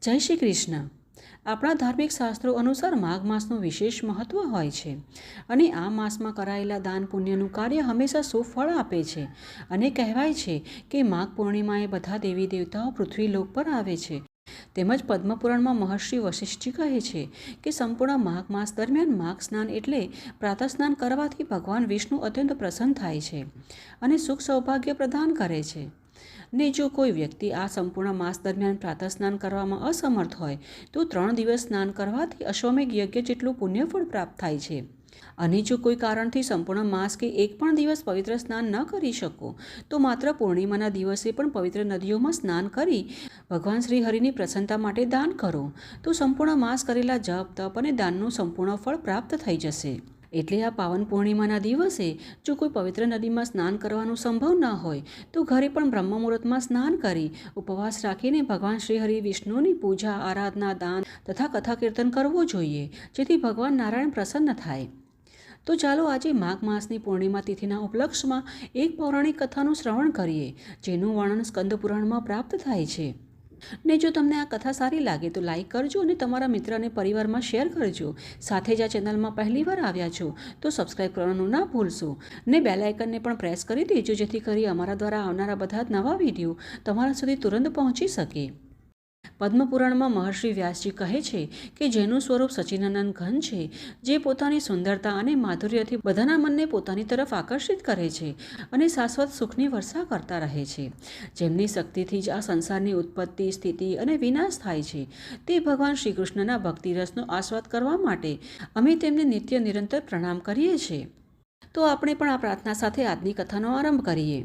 જય શ્રી કૃષ્ણ। આપણા ધાર્મિક શાસ્ત્રો અનુસાર માઘ માસનું વિશેષ મહત્ત્વ હોય છે અને આ માસમાં કરાયેલા દાન પુણ્યનું કાર્ય હંમેશા શુભ ફળ આપે છે અને કહેવાય છે કે માઘ પૂર્ણિમાએ બધા દેવી દેવતાઓ પૃથ્વીલોક પર આવે છે। તેમજ પદ્મપુરાણમાં મહર્ષિ વશિષ્ઠજી કહે છે કે સંપૂર્ણ માઘ માસ દરમિયાન માઘ સ્નાન એટલે પ્રાતઃ સ્નાન કરવાથી ભગવાન વિષ્ણુ અત્યંત પ્રસન્ન થાય છે અને સુખ સૌભાગ્ય પ્રદાન કરે છે। ને જો કોઈ વ્યક્તિ આ સંપૂર્ણ માસ દરમિયાન પ્રાતઃ સ્નાન કરવામાં અસમર્થ હોય તો 3 દિવસ સ્નાન કરવાથી અશ્વમેઘ યજ્ઞ જેટલું પુણ્યફળ પ્રાપ્ત થાય છે। અને જો કોઈ કારણથી સંપૂર્ણ માસ કે એક પણ દિવસ પવિત્ર સ્નાન ન કરી શકો તો માત્ર પૂર્ણિમાના દિવસે પણ પવિત્ર નદીઓમાં સ્નાન કરી ભગવાન શ્રી હરિની પ્રસન્નતા માટે દાન કરો તો સંપૂર્ણ માસ કરેલા જપ તપ અને દાનનું સંપૂર્ણ ફળ પ્રાપ્ત થઈ જશે। એટલે આ પાવન પૂર્ણિમાના દિવસે જો કોઈ પવિત્ર નદીમાં સ્નાન કરવાનું સંભવ ન હોય તો ઘરે પણ બ્રહ્મ મુહૂર્તમાં સ્નાન કરી ઉપવાસ રાખીને ભગવાન શ્રી હરિ વિષ્ણુની પૂજા આરાધના દાન તથા કથા કીર્તન કરવું જોઈએ, જેથી ભગવાન નારાયણ પ્રસન્ન થાય। તો ચાલો આજે માઘ માસની પૂર્ણિમા તિથિના ઉપલક્ષમાં એક પૌરાણિક કથાનું શ્રવણ કરીએ, જેનું વર્ણન સ્કંદ પુરાણમાં પ્રાપ્ત થાય છે। ને જો તમને આ કથા સારી લાગે તો લાઈક કરજો અને તમારા મિત્ર અને પરિવારમાં શેર કરજો। સાથે જ આ ચેનલમાં પહેલીવાર આવ્યા છો તો સબસ્ક્રાઈબ કરવાનું ના ભૂલશો ને બેલ આઇકનને પણ પ્રેસ કરી દેજો, જેથી કરી અમારા દ્વારા આવનારા બધા જ નવા વિડીયો તમારા સુધી તુરંત પહોંચી શકે। પદ્મપુરાણમાં મહર્ષિ વ્યાસજી કહે છે કે જેનું સ્વરૂપ સચ્ચિદાનંદ ઘન છે, જે પોતાની સુંદરતા અને માધુર્યથી બધાના મનને પોતાની તરફ આકર્ષિત કરે છે અને શાશ્વત સુખની વર્ષા કરતા રહે છે, જેમની શક્તિથી જ આ સંસારની ઉત્પત્તિ સ્થિતિ અને વિનાશ થાય છે, તે ભગવાન શ્રી કૃષ્ણના ભક્તિરસનો આસ્વાદ કરવા માટે અમે તેમને નિત્ય નિરંતર પ્રણામ કરીએ છીએ। તો આપણે પણ આ પ્રાર્થના સાથે આજની કથાનો આરંભ કરીએ।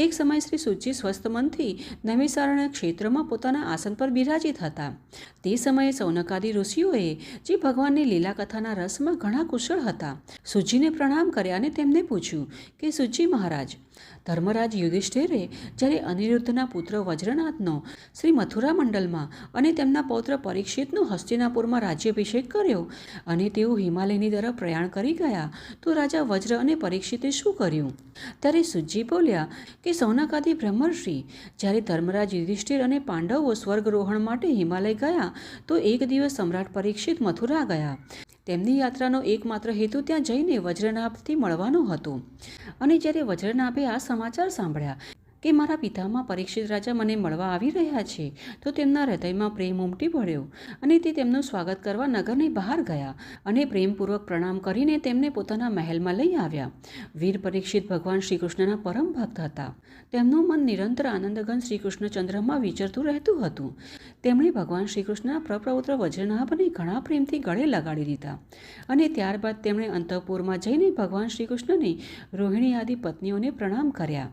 એક સમય શ્રી સુજી સ્વસ્થ મનથી નૈમિષારણ્ય ક્ષેત્રમાં પોતાના આસન પર બિરાજિત હતા। તે સમયે સૌનકાદિ ઋષિઓએ જે ભગવાનની લીલા કથાના રસમાં ઘણા કુશળ હતા, સુજીને પ્રણામ કર્યા અને તેમને પૂછ્યું કે સુજી મહારાજ, ધર્મરાજ યુધિષ્ઠિરે જ્યારે અનિરુદ્ધના પુત્ર વજ્રનાથનો શ્રી મથુરા મંડલમાં અને તેમના પૌત્ર પરીક્ષિતનો હસ્તિનાપુરમાં રાજ્યાભિષેક કર્યો અને તેઓ હિમાલયની તરફ પ્રયાણ કરી ગયા તો રાજા વજ્ર અને પરીક્ષિતે શું કર્યું? ત્યારે સુજી બોલ્યા કે સૌનકાદિ બ્રહ્મર્ષિ, જ્યારે ધર્મરાજ યુધિષ્ઠિર અને પાંડવો સ્વર્ગરોહણ માટે હિમાલય ગયા તો એક દિવસ સમ્રાટ પરીક્ષિત મથુરા ગયા। તેમની યાત્રાનો એકમાત્ર હેતુ ત્યાં જઈને વજ્રનાભથી મળવાનો હતો અને જ્યારે વજ્રનાભે આ સમાચાર સાંભળ્યા કે મારા પિતામાં પરીક્ષિત રાજા મને મળવા આવી રહ્યા છે તો તેમના હૃદયમાં પ્રેમ ઉમટી પડ્યો અને તે તેમનું સ્વાગત કરવા નગરની બહાર ગયા અને પ્રેમપૂર્વક પ્રણામ કરીને તેમને પોતાના મહેલમાં લઈ આવ્યા। વીર પરીક્ષિત ભગવાન શ્રી કૃષ્ણના પરમ ભક્ત હતા। તેમનું મન નિરંતર આનંદઘન શ્રી કૃષ્ણચંદ્રમાં વિચરતું રહેતું હતું। તેમણે ભગવાન શ્રી કૃષ્ણના પ્રપૌત્ર વજ્રનાભને ઘણા પ્રેમથી ગળે લગાડી દીધા અને ત્યારબાદ તેમણે અંતઃપુરમાં જઈને ભગવાન શ્રી કૃષ્ણની રોહિણી આદિ પત્નીઓને પ્રણામ કર્યા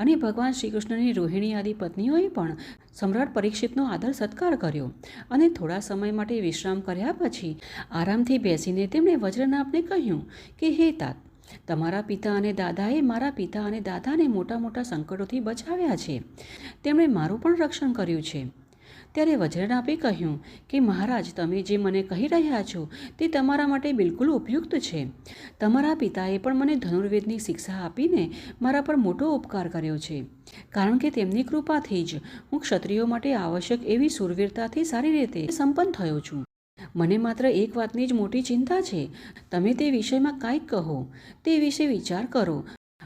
અને ભગવાન શ્રી કૃષ્ણની રોહિણી આદિ પત્નીઓએ પણ સમ્રાટ પરીક્ષિતનો આદર સત્કાર કર્યો અને થોડા સમય માટે વિશ્રામ કર્યા પછી આરામથી બેસીને તેમણે વજ્રનાભને કહ્યું કે હે તાત, તમારા પિતા અને દાદાએ મારા પિતા અને દાદાને મોટા મોટા સંકટોથી બચાવ્યા છે, તેમણે મારું પણ રક્ષણ કર્યું છે। ત્યારે વજ્રનાભે કહ્યું કે મહારાજ, તમે જે મને કહી રહ્યા છો તે તમારા માટે બિલકુલ ઉપયુક્ત છે। તમારા પિતાએ પણ મને ધનુર્વેદની શિક્ષા આપીને મારા પર મોટો ઉપકાર કર્યો છે, કારણ કે તેમની કૃપાથી જ હું ક્ષત્રિયો માટે આવશ્યક એવી શૂરવીરતાથી સારી રીતે સંપન્ન થયો છું। મને માત્ર એક વાતની જ મોટી ચિંતા છે, તમે તે વિષયમાં કાંઈક કહો, તે વિશે વિચાર કરો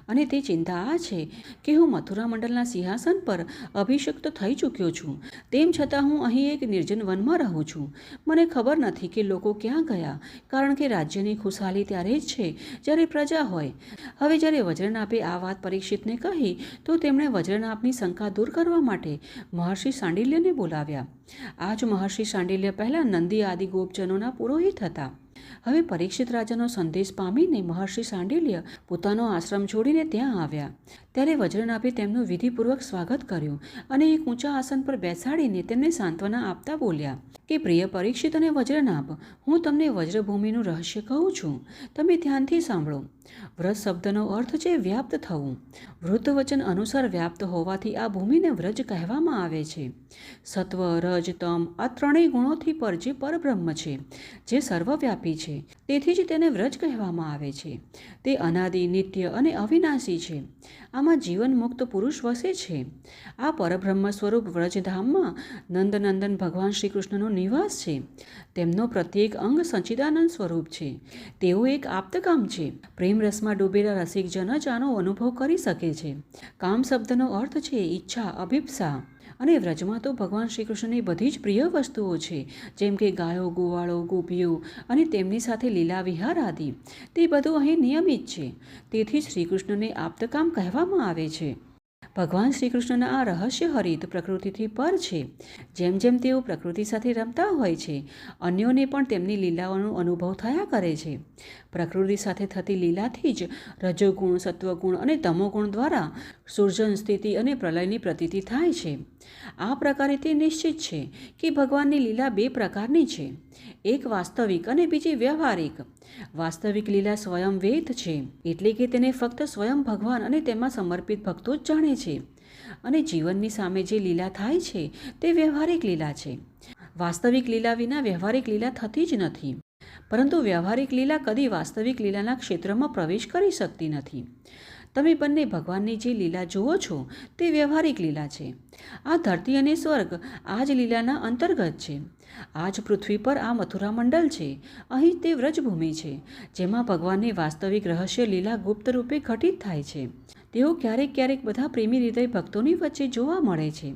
અને તે ચિંતા આ છે કે હું મથુરા મંડળના સિંહાસન પર અભિષિક્ત થઈ ચૂક્યો છું, તેમ છતાં હું અહીં એક નિર્જન વનમાં રહું છું। મને ખબર નથી કે લોકો ક્યાં ગયા, કારણ કે રાજ્યની ખુશહાલી ત્યારે જ છે જ્યારે પ્રજા હોય। હવે જ્યારે વજ્રનાભે આ વાત પરીક્ષિતને કહી તો તેમણે વજ્રનાભની શંકા દૂર કરવા માટે મહર્ષિ શાંડિલ્યને બોલાવ્યા। આ જ મહર્ષિ શાંડિલ્ય પહેલાં નંદી આદિ ગોપજનોના પુરોહિત હતા। હવે પરીક્ષિત રાજાનો સંદેશ પામીને મહર્ષિ શાંડિલ્ય પોતાનો આશ્રમ છોડીને ત્યાં આવ્યા। ત્યારે વજ્રનાભે તેમનું વિધિપૂર્વક સ્વાગત કર્યું અને એક ઊંચા આસન પર બેસાડીને તેમને સાંત્વના આપતા બોલ્યા કે પ્રિય પરીક્ષિત અને વજ્રનાભ, હું તમને વજ્રભૂમિનું રહસ્ય કહું છું, તમે ધ્યાનથી સાંભળો। વ્રજ શબ્દનો અર્થ છે વ્યાપ્ત થવું। વૃદ્ધ વચન અનુસાર વ્યાપ્ત હોવાથી આ ભૂમિને વ્રજ કહેવામાં આવે છે। સત્વ, રજ, તમ આ ત્રણેય ગુણોથી પર જે પરબ્રહ્મ છે, જે સર્વવ્યાપી છે, તેથી જ તેને વ્રજ કહેવામાં આવે છે। તે અનાદિ, નિત્ય અને અવિનાશી છે। આમાં જીવન મુક્ત પુરુષ વસે છે. આ પરબ્રહ્મ સ્વરૂપ વ્રજધામમાં નંદનંદન ભગવાન શ્રી કૃષ્ણનો નિવાસ છે. તેમનો પ્રત્યેક અંગ સચ્ચિદાનંદ સ્વરૂપ છે. તેઓ એક આપ્તકામ છે. પ્રેમ રસમાં ડૂબેલા રસિકજન જ આનો અનુભવ કરી શકે છે. કામ શબ્દનો અર્થ છે ઈચ્છા, અભિપ્સા. અને વ્રજમાં તો ભગવાન શ્રી કૃષ્ણની બધી જ પ્રિય વસ્તુઓ છે, જેમ કે ગાયો, ગોવાળો, ગોપીઓ અને તેમની સાથે લીલા વિહાર આદિ. તે બધું અહીં નિયમિત છે. તેથી શ્રી કૃષ્ણને આપ્તકામ કહેવામાં આવે છે. ભગવાન શ્રી કૃષ્ણના આ રહસ્ય હરિત પ્રકૃતિથી પર છે. જેમ જેમ તેઓ પ્રકૃતિ સાથે રમતા હોય છે, અન્યોને પણ તેમની લીલાઓનો અનુભવ થયા કરે છે. પ્રકૃતિ સાથે થતી લીલાથી જ રજોગુણ, સત્વગુણ અને તમોગુણ દ્વારા સૃજન, સ્થિતિ અને પ્રલયની પ્રતીતિ થાય છે. આ પ્રકારે તે નિશ્ચિત છે કે ભગવાનની લીલા બે પ્રકારની છે, એક વાસ્તવિક અને બીજી વ્યવહારિક. વાસ્તવિક લીલા સ્વયં વેદ છે, એટલે કે તેને ફક્ત સ્વયં ભગવાન અને તેમાં સમર્પિત ભક્તો જ જાણે છે. અને જીવનની સામે જે લીલા થાય છે તે વ્યવહારિક લીલા છે. વાસ્તવિક લીલા વિના વ્યવહારિક લીલા થતી જ નથી, પરંતુ વ્યવહારિક લીલા કદી વાસ્તવિક લીલાના ક્ષેત્રમાં પ્રવેશ કરી શકતી નથી. તમે બંને ભગવાનની જે લીલા જુઓ છો તે વ્યવહારિક લીલા છે. આ ધરતી અને સ્વર્ગ આ જ લીલાના અંતર્ગત છે. આ જ પૃથ્વી પર આ મથુરા મંડળ છે. અહીં તે વ્રજભૂમિ છે, જેમાં ભગવાનની વાસ્તવિક રહસ્ય લીલા ગુપ્ત રૂપે ઘટિત થાય છે. તેઓ ક્યારેક ક્યારેક બધા પ્રેમી હૃદય ભક્તોની વચ્ચે જોવા મળે છે,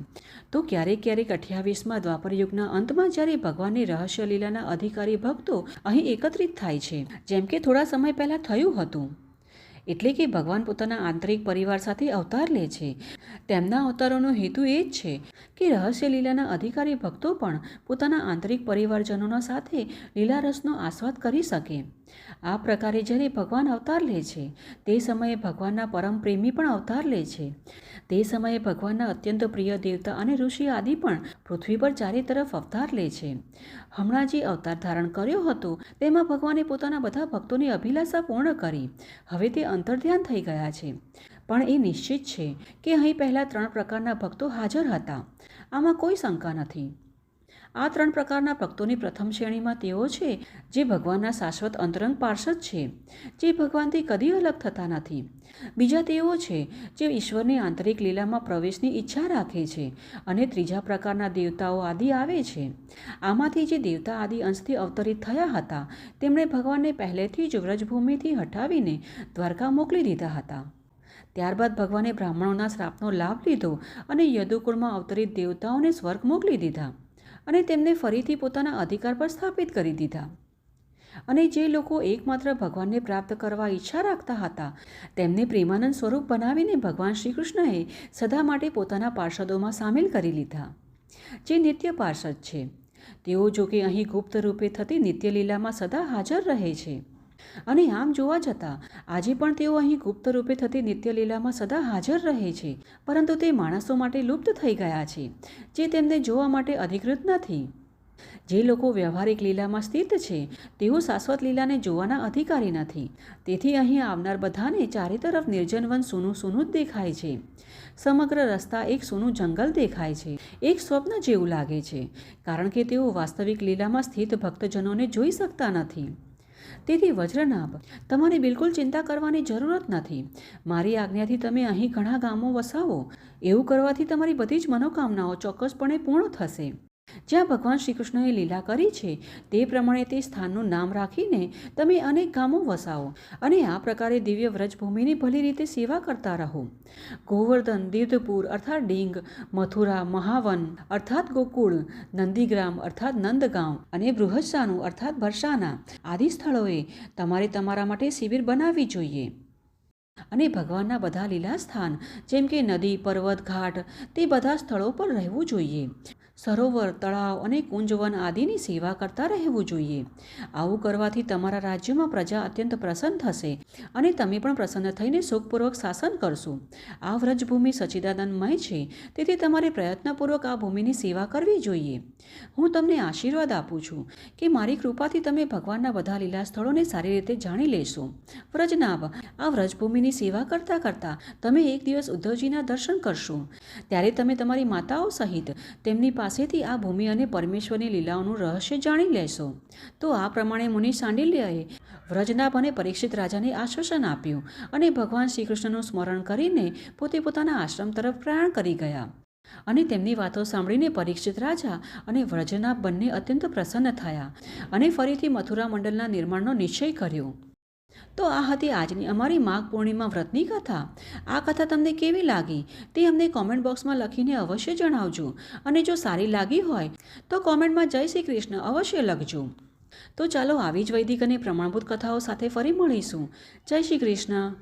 તો ક્યારેક ક્યારેક 28મા દ્વાપરયુગના અંતમાં જ્યારે ભગવાનની રહસ્ય લીલાના અધિકારી ભક્તો અહીં એકત્રિત થાય છે, જેમ કે થોડા સમય પહેલાં થયું હતું. એટલે કે ભગવાન પોતાના આંતરિક પરિવાર સાથે અવતાર લે છે. તેમના અવતારોનો હેતુ એ જ છે કે રહસ્ય લીલાના અધિકારી ભક્તો પણ પોતાના આંતરિક પરિવારજનોના સાથે લીલા રસનો આસ્વાદ કરી શકે. આ પ્રકારે જ્યારે ભગવાન અવતાર લે છે, તે સમયે ભગવાનના પરમ પ્રેમી પણ અવતાર લે છે. તે સમયે ભગવાનના અત્યંત પ્રિય દેવતા અને ઋષિ આદિ પણ પૃથ્વી પર ચારે તરફ અવતાર લે છે. હમણાં જે અવતાર ધારણ કર્યો હતો તેમાં ભગવાને પોતાના બધા ભક્તોની અભિલાષા પૂર્ણ કરી. હવે તે અંતર્ધ્યાન થઈ ગયા છે. પણ એ નિશ્ચિત છે કે અહીં પહેલાં 3 પ્રકારના ભક્તો હાજર હતા. આમાં કોઈ શંકા નથી. આ 3 પ્રકારના ભક્તોની પ્રથમ શ્રેણીમાં તેઓ છે જે ભગવાનના શાશ્વત અંતરંગ પાર્ષદ છે, જે ભગવાનથી કદી અલગ થતા નથી. બીજા તેઓ છે જે ઈશ્વરની આંતરિક લીલામાં પ્રવેશની ઈચ્છા રાખે છે. અને ત્રીજા પ્રકારના દેવતાઓ આદિ આવે છે. આમાંથી જે દેવતા આદિ અંશથી અવતરિત થયા હતા, તેમણે ભગવાનને પહેલેથી જ વ્રજભૂમિથી હટાવીને દ્વારકા મોકલી દીધા હતા. ત્યારબાદ ભગવાને બ્રાહ્મણોના શ્રાપનો લાભ લીધો અને યદુકુળમાં અવતરિત દેવતાઓને સ્વર્ગ મોકલી દીધા અને તેમને ફરીથી પોતાના અધિકાર પર સ્થાપિત કરી દીધા. અને જે લોકો એકમાત્ર ભગવાનને પ્રાપ્ત કરવા ઈચ્છા રાખતા હતા, તેમને પ્રેમાનંદ સ્વરૂપ બનાવીને ભગવાન શ્રી કૃષ્ણએ સદા માટે પોતાના પાર્ષદોમાં સામેલ કરી લીધા, જે નિત્ય પાર્ષદ છે. તેઓ જોકે અહીં ગુપ્ત રૂપે થતી નિત્ય લીલામાં સદા હાજર રહે છે. અને આમ જોવા જતાં આજે પણ તેઓ અહીં ગુપ્ત રૂપે થતી નિત્ય લીલામાં સદા હાજર રહે છે, પરંતુ તે માણસો માટે લુપ્ત થઈ ગયા છે, જે તેમને જોવા માટે અધિકૃત નથી. જે લોકો વ્યવહારિક લીલામાં સ્થિત છે, તેઓ શાશ્વત લીલાને જોવાના અધિકારી નથી. તેથી અહીં આવનાર બધાને ચારે તરફ નિર્જનવન સૂનું સૂનું જ દેખાય છે. સમગ્ર રસ્તા એક સૂનું જંગલ દેખાય છે. એક સ્વપ્ન જેવું લાગે છે, કારણ કે તેઓ વાસ્તવિક લીલામાં સ્થિત ભક્તજનોને જોઈ શકતા નથી. તેથી વજ્રનાભ, તમારે બિલકુલ ચિંતા કરવાની જરૂરત નથી. મારી આજ્ઞાથી તમે અહીં ઘણા ગામો વસાવો. એવું કરવાથી તમારી બધી જ મનોકામનાઓ ચોક્કસપણે પૂર્ણ થશે. જ્યાં ભગવાન શ્રી કૃષ્ણએ લીલા કરી છે તે પ્રમાણે તે સ્થાનનું નામ રાખીને તમે અનેક ગામો વસાવો અને આ પ્રકારે દિવ્ય વ્રજભૂમિની ભલી રીતે સેવા કરતા રહો. ગોવર્ધન, દીર્ઘપુર અર્થાત ડીંગ, મથુરા, મહાવન અર્થાત ગોકુળ, નંદીગ્રામ અર્થાત નંદગાંવ અને બૃહસ્સાનુ અર્થાત બરસાના આદિ સ્થળોએ તમારે તમારા માટે શિબિર બનાવવી જોઈએ. અને ભગવાનના બધા લીલા સ્થાન જેમ કે નદી, પર્વત, ઘાટ તે બધા સ્થળો પર રહેવું જોઈએ. સરોવર, તળાવ અને કુંજવન આદિની સેવા કરતા રહેવું જોઈએ. આવું કરવાથી તમારા રાજ્યમાં પ્રજા અત્યંત પ્રસન્ન થશે અને તમે પણ પ્રસન્ન થઈને સુખપૂર્વક શાસન કરશો. આ વ્રજભૂમિ સચ્ચિદાનંદમય છે, તેથી તમારે પ્રયત્નપૂર્વક આ ભૂમિની સેવા કરવી જોઈએ. હું તમને આશીર્વાદ આપું છું કે મારી કૃપાથી તમે ભગવાનના બધા લીલા સ્થળોને સારી રીતે જાણી લેશો. વ્રજનાભ, આ વ્રજભૂમિની સેવા કરતાં કરતાં તમે એક દિવસ ઉદ્ધવજીના દર્શન કરશો. ત્યારે તમે તમારી માતાઓ સહિત તેમની પાસેથી આ ભૂમિ અને પરમેશ્વરની લીલાઓનું રહસ્ય જાણી લેશો. તો આ પ્રમાણે મુનિ સાંડિલ્યએ વ્રજનાભ અને પરીક્ષિત રાજાને આશ્વાસન આપ્યું અને ભગવાન શ્રી કૃષ્ણનું સ્મરણ કરીને પોતે પોતાના આશ્રમ તરફ પ્રયાણ કરી ગયા. અને તેમની વાતો સાંભળીને પરીક્ષિત રાજા અને વ્રજનાભ બંને અત્યંત પ્રસન્ન થયા અને ફરીથી મથુરા મંડળના નિર્માણનો નિશ્ચય કર્યો. તો આ હતી આજની અમારી માઘ પૂર્ણિમા વ્રતની કથા. આ કથા તમને કેવી લાગી તે અમને કોમેન્ટ બોક્સમાં લખીને અવશ્ય જણાવજો. અને જો સારી લાગી હોય તો કોમેન્ટમાં જય શ્રી કૃષ્ણ અવશ્ય લખજો. તો ચાલો આવી જ વૈદિક અને પ્રમાણભૂત કથાઓ સાથે ફરી મળીશું. જય શ્રી કૃષ્ણ.